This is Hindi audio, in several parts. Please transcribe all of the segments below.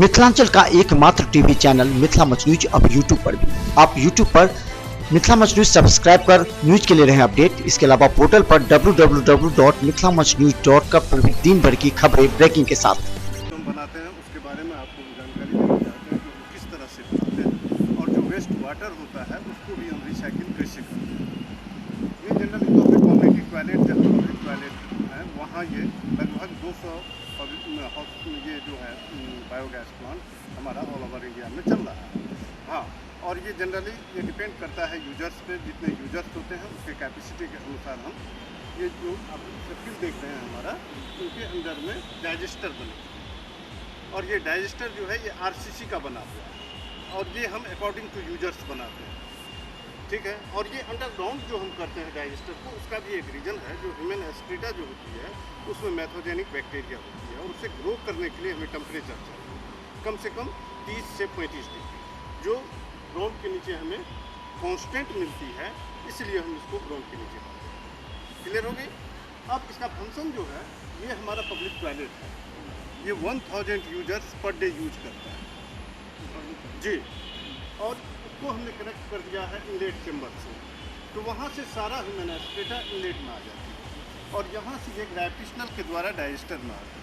मिथिलांचल का एकमात्र TV channel Mithila much news अब यूट्यूब पर भी। आप यूट्यूब पर मिथिला मच न्यूज सब्सक्राइब कर न्यूज के लिए रहे अपडेट। इसके अलावा पोर्टल पर www.mithilamachnews.com पर भी दिन भर की खबरें ब्रेकिंग के साथ हम बनाते हैं उसके बारे में आपको जानकारी देना चाहते हैं कि वो किस तरह से बनाते हैं और जो वेस्ट वाटर होता है उसको भी हम रिसाइकिल कैसे करते हैं। ये जनरली तो फिर कम्युनिटी टॉयलेट जहाँ पब्लिक टॉयलेट है वहाँ ये लगभग 200 ये जो है बायोगैस प्लांट हमारा ऑल ओवर इंडिया में चल रहा है। हाँ, और ये जनरली ये डिपेंड करता है यूजर्स पे। जितने यूजर्स होते हैं उसके कैपेसिटी के अनुसार हम ये जो आप सर्किल देख रहे हैं हमारा, उनके अंदर में डाइजेस्टर बने और ये डाइजेस्टर जो है ये आरसीसी का बना हुआ है और ये हम अकॉर्डिंग टू यूजर्स बनाते हैं, ठीक है। और ये अंडरग्राउंड जो हम करते हैं डाइजेस्टर को, उसका भी एक रीज़न है। जो ह्यूमन एस्ट्रीटा जो होती है उसमें मैथोजेनिक बैक्टीरिया होती है और उसे ग्रो करने के लिए हमें टेम्परेचर चाहिए कम से कम 30 से 35 डिग्री, जो ग्राउंड के नीचे हमें कांस्टेंट मिलती है, इसलिए हम इसको ग्राउंड के नीचे करते हैं। क्लियर हो गई। अब इसका फंक्शन जो है, ये हमारा पब्लिक टॉयलेट है, ये 1000 यूजर्स पर डे यूज करता है जी। और उसको हमने कनेक्ट कर दिया है इनलेट चेम्बर से, तो वहाँ से सारा ह्यूमन एस्ट्रीटा इनलेट में आ जाती है और यहाँ से ये ग्रेविटेशनल के द्वारा डाइजेस्टर में आती है।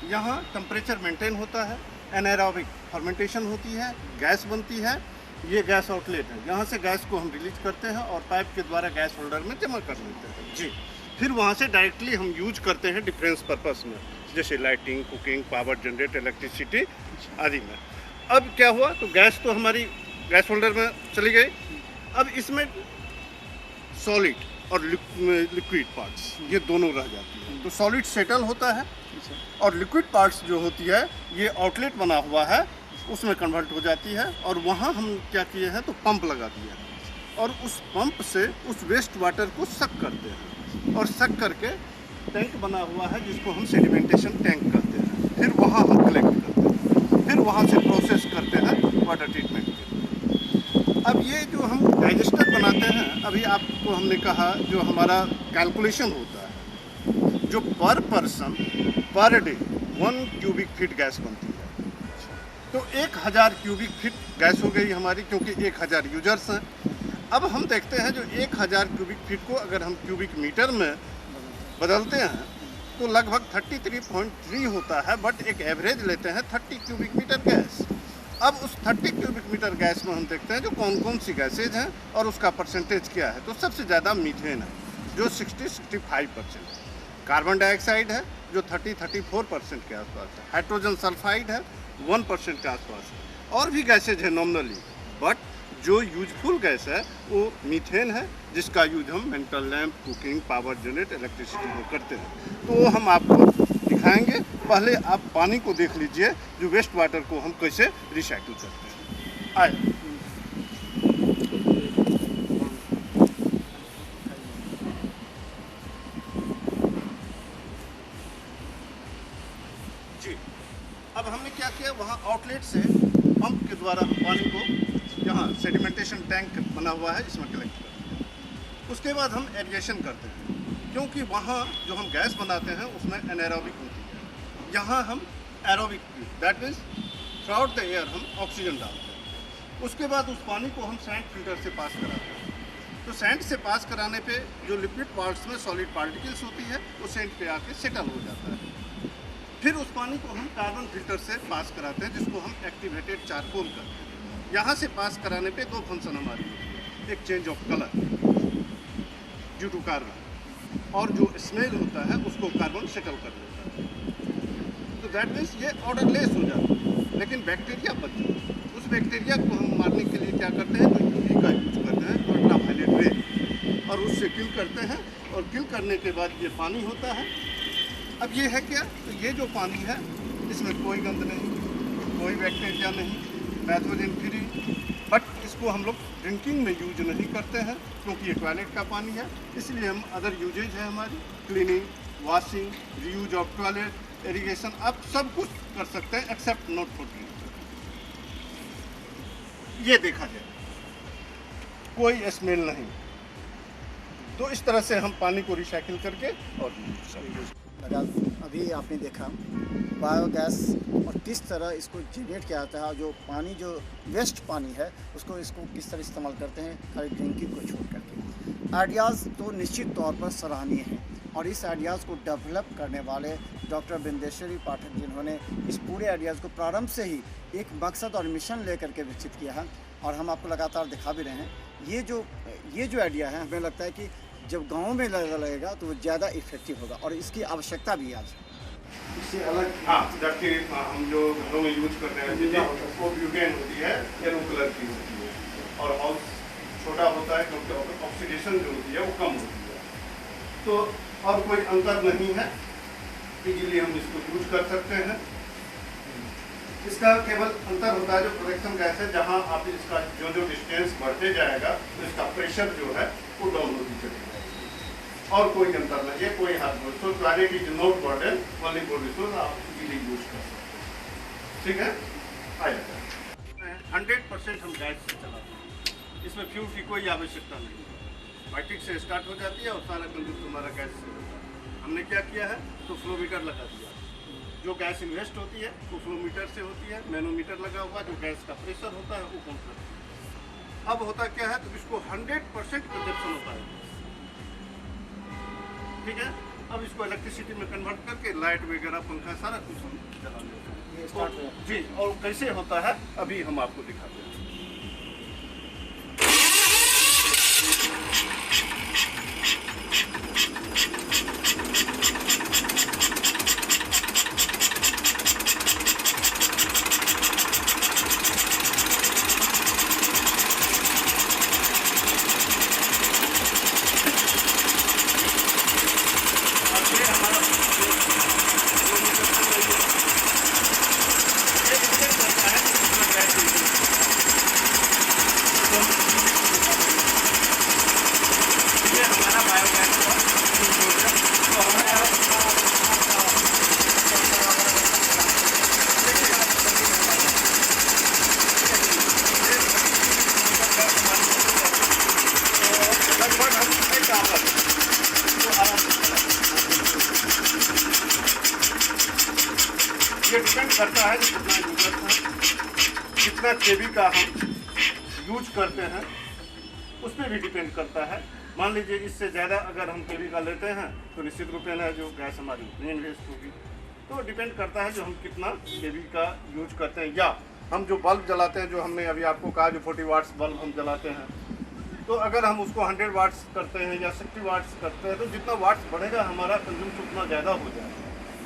यहाँ टेम्परेचर मेंटेन होता है, एनाएरोबिक फर्मेंटेशन होती है, गैस बनती है। ये गैस आउटलेट है, यहाँ से गैस को हम रिलीज करते हैं और पाइप के द्वारा गैस होल्डर में जमा कर लेते हैं जी। फिर वहाँ से डायरेक्टली हम यूज करते हैं डिफरेंस पर्पस में, जैसे lighting, cooking, power generate, electricity आदि में। अब क्या हुआ, तो गैस तो हमारी गैस होल्डर में चली गई। अब इसमें सॉलिड और लिक्विड पार्ट्स ये दोनों रह जाती है। तो सॉलिड सेटल होता है और लिक्विड पार्ट्स जो होती है ये आउटलेट बना हुआ है, उसमें कन्वर्ट हो जाती है। और वहाँ हम क्या किए हैं, तो पंप लगा दिया है और उस पंप से उस वेस्ट वाटर को सक करते हैं और सक करके टैंक बना हुआ है जिसको हम सेडिमेंटेशन टैंक कहते हैं। फिर वहाँ हम कलेक्ट करते हैं, फिर वहाँ से प्रोसेस करते हैं वाटर ट्रीटमेंट के। अब ये जो हम डाइजेस्टर बनाते हैं, अभी आपको हमने कहा जो हमारा कैलकुलेशन होता है, जो पर person per day 1 cubic feet gas बनती है। तो 1000 क्यूबिक फीट गैस हो गई हमारी, क्योंकि 1000 यूजर्स हैं। अब हम देखते हैं जो 1000 क्यूबिक फीट को अगर हम क्यूबिक मीटर में बदलते हैं तो लगभग 33.3 होता है, बट एक एवरेज लेते हैं 30 क्यूबिक मीटर गैस। अब उस 30 क्यूबिक मीटर गैस में हम देखते हैं जो कौन कौन सी गैसेज हैं और उसका परसेंटेज क्या है। तो सबसे ज़्यादा मीथेन है जो 60-65%, कार्बन डाइऑक्साइड है जो 30-34% के आसपास है, हाइड्रोजन सल्फाइड है 1% के आसपास है, और भी गैसेज है नॉमिनली, बट जो यूजफुल गैस है वो मीथेन है, जिसका यूज हम mental lamp, cooking, power generate, electricity में करते हैं। तो वो हम आपको दिखाएंगे। पहले आप पानी को देख लीजिए, जो वेस्ट वाटर को हम कैसे रिसाइकिल करते हैं। आए जी। अब हमने क्या किया, वहाँ आउटलेट से पंप के द्वारा हम पानी को, यहाँ सेडिमेंटेशन टैंक बना हुआ है इसमें कलेक्ट करते हैं। उसके बाद हम एरिगेशन करते हैं, क्योंकि वहाँ जो हम गैस बनाते हैं उसमें एनाएरोबिक होती है, यहाँ हम aerobic, that means through out the air हम ऑक्सीजन डालते हैं। उसके बाद उस पानी को हम सैंड फिल्टर से पास कराते हैं। तो सैंड से पास कराने पे जो लिक्विड पार्ट्स में सॉलिड पार्टिकल्स होती है वो सैंड पे आके सेटल हो जाता है। फिर उस पानी को हम कार्बन फिल्टर से पास कराते हैं, जिसको हम एक्टिवेटेड चारकोल करते हैं। यहाँ से पास कराने पे दो फंक्शन हमारी होती है, एक change of colour due to carbon, और जो स्मेल होता है उसको कार्बन सेटल कर लेता है। तो दैट मीन्स ये ऑर्डरलेस हो जाता है, लेकिन बैक्टीरिया बच जाता है। उस बैक्टीरिया को हम मारने के लिए क्या करते हैं, तो यूवी का यूज करते हैं, अल्ट्रावायलेट रे, और उससे किल करते हैं। और किल करने के बाद ये पानी होता है। अब ये है क्या, तो ये जो पानी है इसमें कोई गंद नहीं, कोई बैक्टीरिया नहीं, पैथोजन फ्री, बट इसको हम लोग ड्रिंकिंग में यूज नहीं करते हैं क्योंकि ये टॉयलेट का पानी है। इसलिए हम अदर यूजेज है हमारी, cleaning, washing, reuse of toilet, irrigation, आप सब कुछ कर सकते हैं एक्सेप्ट नॉट फॉर ड्रिंकिंग। ये देखा जाए कोई स्मेल नहीं। तो इस तरह से हम पानी को रिसाइकिल करके और अभी आपने देखा बायोगैस और किस तरह इसको जनरेट किया जाता है, और जो पानी जो वेस्ट पानी है उसको किस तरह इस्तेमाल करते हैं खाली ड्रिंकिंग को छोड़ करके। आइडियाज़ तो निश्चित तौर पर सराहनीय हैं, और इस आइडियाज़ को डेवलप करने वाले डॉक्टर बिंदेश्वरी पाठक जिन्होंने इस पूरे आइडियाज़ को प्रारंभ से ही एक मकसद और मिशन लेकर के विकसित किया है, और हम आपको लगातार दिखा भी रहे हैं। ये जो आइडिया है, हमें लगता है कि जब गाँव में लगेगा तो वो ज़्यादा इफेक्टिव होगा, और इसकी आवश्यकता भी आज है। इससे अलग हाँ, जबकि हम जो घरों में यूज कर रहे हैं वो ब्यूटेन होती है, येलो कलर की होती है, और हाउस छोटा होता है क्योंकि ऑक्सीडेशन जो होती है वो कम होती है। तो और कोई अंतर नहीं है, इजीली हम इसको यूज कर सकते हैं। इसका केवल अंतर होता है जो प्रोडक्शन गैस है, जहाँ आप इसका जो डिस्टेंस बढ़ते जाएगा तो इसका प्रेशर जो है वो डाउन होती चली जाएगी, और कोई अंतर नहीं है, कोई हाथ बोल। तो planet is not burden, only for resource, आप इजीली यूज कर सकते हैं। ठीक है, आइए 100% हम गैस से चलाते हैं, इसमें फ्यूल की कोई आवश्यकता नहीं है। बाइटिक से स्टार्ट हो जाती है और सारा कंज्यूम हमारा गैस से होता है। हमने क्या किया है, तो फ्लो मीटर लगा दिया। जो गैस इन्वेस्ट होती है वो फ्लो मीटर से होती है, मैनोमीटर लगा हुआ, जो गैस का प्रेशर होता है वो कम करता है। अब होता क्या है, तो इसको 100% कंजप्शन होता है, ठीक है। अब इसको इलेक्ट्रिसिटी में कन्वर्ट करके लाइट वगैरह पंखा सारा कुछ हम चला लेते हैं जी। और कैसे होता है अभी हम आपको दिखाते हैं। ये डिपेंड करता है कि कितना यूजर है, कितना केवी का हम यूज करते हैं, उस पर भी डिपेंड करता है। मान लीजिए इससे ज़्यादा अगर हम केवी का लेते हैं तो निश्चित रूप से जो गैस हमारी नहीं वेस्ट होगी। तो डिपेंड करता है जो हम कितना केवी का यूज करते हैं, या हम जो बल्ब जलाते हैं, जो हमने अभी आपको कहा जो 40 वाट्स बल्ब हम जलाते हैं, तो अगर हम उसको 100 वाट्स करते हैं या 60 वाट्स करते हैं, तो जितना वाट्स बढ़ेगा हमारा कंज्यूम उतना ज़्यादा हो जाएगा।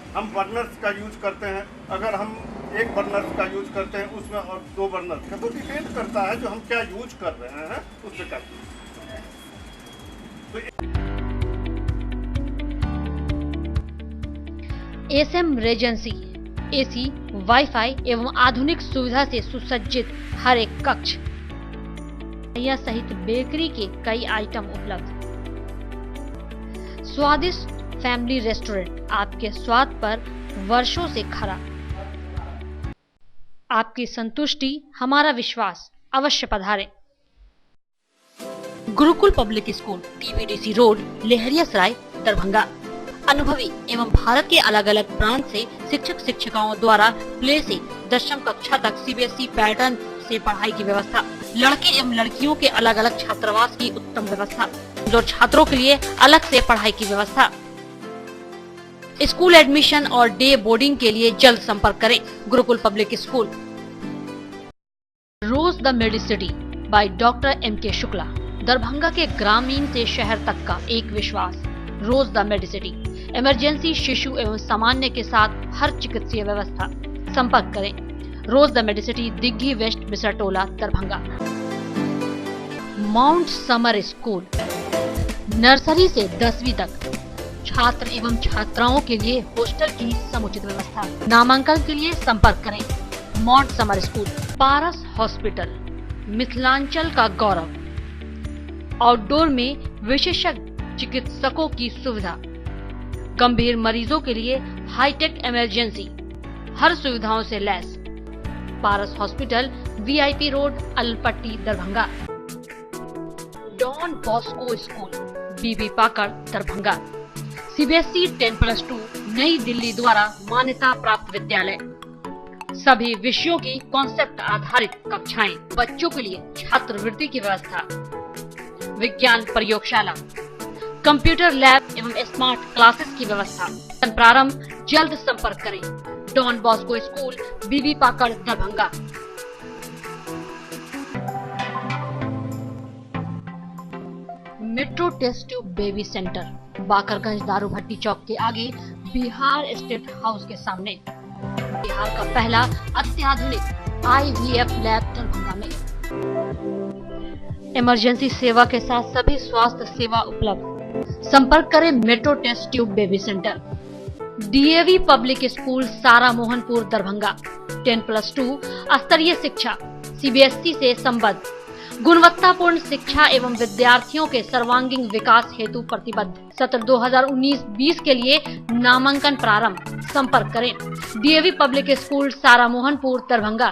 हम बर्नर्स का यूज करते हैं, अगर हम एक बर्नर का यूज करते हैं उसमें और 2 बर्नर का, तो डिपेंड करता है जो हम क्या यूज कर रहे हैं उस पर करते हैं। एसएम रेजेंसी एसी, वाईफाई एवं आधुनिक सुविधा से सुसज्जित हर एक कक्ष यह सहित बेकरी के कई आइटम उपलब्ध। स्वादिष्ट फैमिली रेस्टोरेंट आपके स्वाद पर वर्षों से खरा। आपकी संतुष्टि हमारा विश्वास, अवश्य पधारें। Gurukul public School, TBDC Road, Laheriasarai, Darbhanga. अनुभवी एवं भारत के अलग अलग प्रांत से शिक्षक शिक्षिकाओं द्वारा प्ले से 10वीं कक्षा तक सीबीएसई पैटर्न से पढ़ाई की व्यवस्था। लड़के एवं लड़कियों के अलग अलग छात्रावास की उत्तम व्यवस्था, जो छात्रों के लिए अलग से पढ़ाई की व्यवस्था। स्कूल एडमिशन और डे बोर्डिंग के लिए जल्द संपर्क करें। Gurukul public school. Rose the medicity by doctor M K. Shukla. Darbhanga के ग्रामीण से शहर तक का एक विश्वास। रोज द मेडिसिटी। इमरजेंसी, शिशु एवं सामान्य के साथ हर चिकित्सीय व्यवस्था। संपर्क करें। Rose the Medicity, Digghi West, Bisartola, Darbhanga. Mount Summer School, nursery से 10वीं तक। छात्र एवं छात्राओं के लिए हॉस्टल की समुचित व्यवस्था। नामांकन के लिए संपर्क करें। Mount Summer School. Paras Hospital, Mithilanchal का गौरव। आउटडोर में विशेषज्ञ चिकित्सकों की सुविधा। गंभीर मरीजों के लिए हाईटेक इमरजेंसी, हर सुविधाओं से लैस। Paras Hospital, VIP Road, Alpatti, Darbhanga. Don Bosco School, Bibi Pakar, Darbhanga. CBSE 10+2 New Delhi द्वारा मान्यता प्राप्त विद्यालय। सभी विषयों की कॉन्सेप्ट आधारित कक्षाएं, बच्चों के लिए छात्रवृत्ति की व्यवस्था, विज्ञान प्रयोगशाला, कंप्यूटर लैब एवं स्मार्ट क्लासेस की व्यवस्था। प्रारंभ जल्द संपर्क करें। Don Bosco School, Bibi Pakar, Darbhanga. Metro test tube baby centre, Bakarganj Daru Bhatti चौक के आगे, बिहार स्टेट हाउस के सामने। बिहार का पहला अत्याधुनिक IVF लैब दरभंगा में। इमरजेंसी सेवा के साथ सभी स्वास्थ्य सेवा उपलब्ध। संपर्क करें metro test tube baby centre. DAV public school, Sara Mohanpur, Darbhanga. 10+2 स्तरीय शिक्षा, CBSE से संबद्ध, गुणवत्तापूर्ण शिक्षा एवं विद्यार्थियों के सर्वांगीण विकास हेतु प्रतिबद्ध। सत्र 2019-20 के लिए नामांकन प्रारंभ। संपर्क करें। DAV public school, Sara Mohanpur, Darbhanga.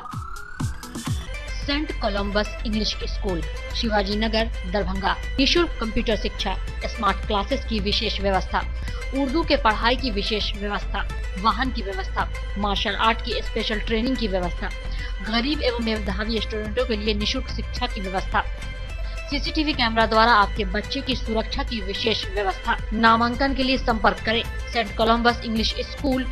Saint Columbus English School, Shivaji Nagar, Darbhanga. निःशुल्क कंप्यूटर शिक्षा, स्मार्ट क्लासेस की विशेष व्यवस्था, उर्दू के पढ़ाई की विशेष व्यवस्था, वाहन की व्यवस्था, मार्शल आर्ट की स्पेशल ट्रेनिंग की व्यवस्था, गरीब एवं मेधावी स्टूडेंटों के लिए निःशुल्क शिक्षा की व्यवस्था, CCTV कैमरा द्वारा आपके बच्चे की सुरक्षा की विशेष व्यवस्था। नामांकन के लिए संपर्क करें। Saint Columbus English school,